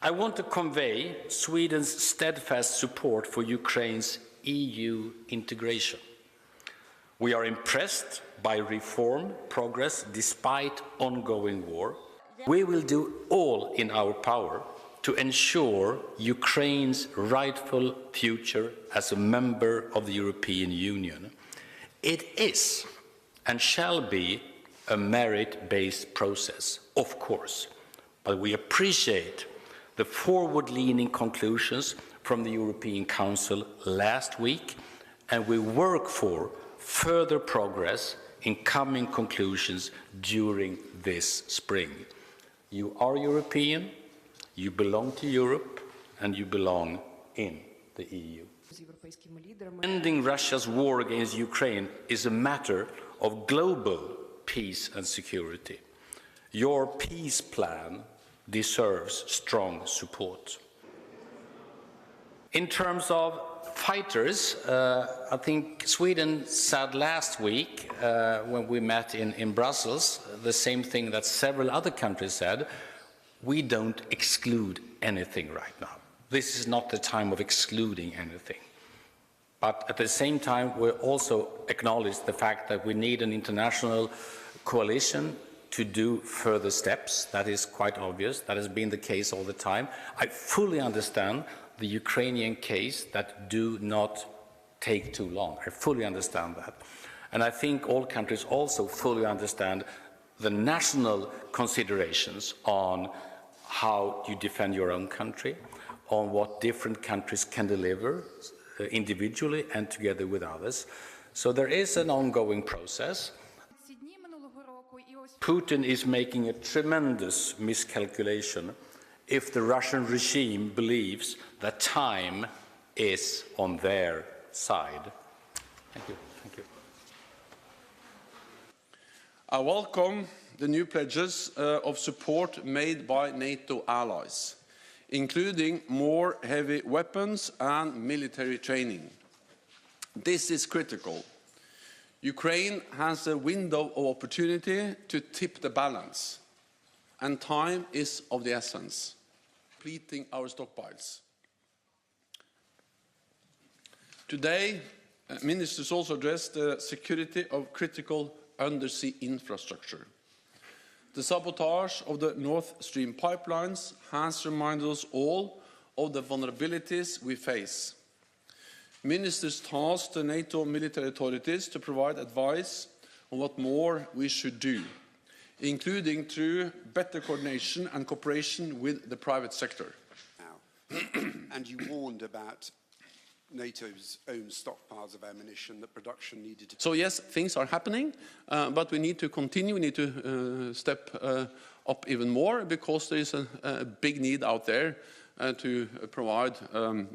I want to convey Sweden's steadfast support for Ukraine's EU integration. We are impressed by reform progress despite ongoing war. We will do all in our power to ensure Ukraine's rightful future as a member of the European Union. It is and shall be a merit-based process, of course, but we appreciate the forward-leaning conclusions from the European Council last week, and we work for further progress in coming conclusions during this spring. You are European, you belong to Europe, and you belong in the EU. Ending Russia's war against Ukraine is a matter of global peace and security. Your peace plan deserves strong support. In terms of fighters, I think Sweden said last week when we met in Brussels the same thing that several other countries said: we don't exclude anything right now. This is not the time of excluding anything. But at the same time, we also acknowledge the fact that we need an international coalition to do further steps. That is quite obvious. That has been the case all the time. I fully understand the Ukrainian case that do not take too long. I fully understand that. And I think all countries also fully understand the national considerations on how you defend your own country, on what different countries can deliver individually and together with others. So there is an ongoing process. Putin is making a tremendous miscalculation if the Russian regime believes that time is on their side. Thank you. Thank you. I welcome the new pledges of support made by NATO allies, including more heavy weapons and military training. This is critical. Ukraine has a window of opportunity to tip the balance, and time is of the essence, depleting our stockpiles. Today, ministers also addressed the security of critical undersea infrastructure. The sabotage of the Nord Stream pipelines has reminded us all of the vulnerabilities we face. Ministers tasked the NATO military authorities to provide advice on what more we should do, including through better coordination and cooperation with the private sector. And you warned about NATO's own stockpiles of ammunition that production needed to... So yes, things are happening, but we need to continue, we need to step up even more, because there is a big need out there to provide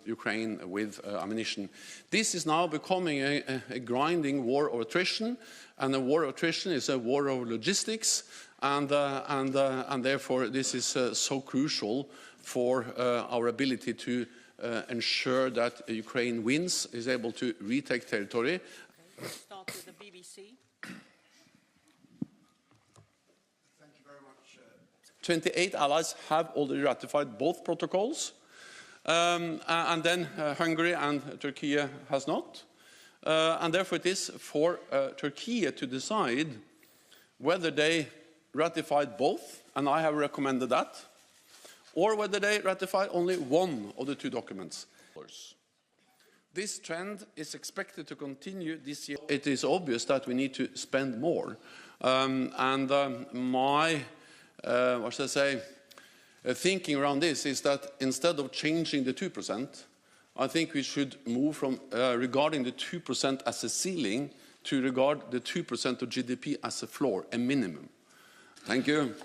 Ukraine with ammunition. This is now becoming a grinding war of attrition, and a war of attrition is a war of logistics, and therefore this is so crucial for our ability to ensure that Ukraine wins, is able to retake territory. Okay, start with the BBC. 28 allies have already ratified both protocols, and then Hungary and Turkey has not. And therefore it is for Turkey to decide whether they ratified both, and I have recommended that, or whether they ratify only one of the two documents. This trend is expected to continue this year. It is obvious that we need to spend more, my what should I say, thinking around this is that instead of changing the 2%, I think we should move from regarding the 2% as a ceiling to regard the 2% of GDP as a floor, a minimum. Thank you.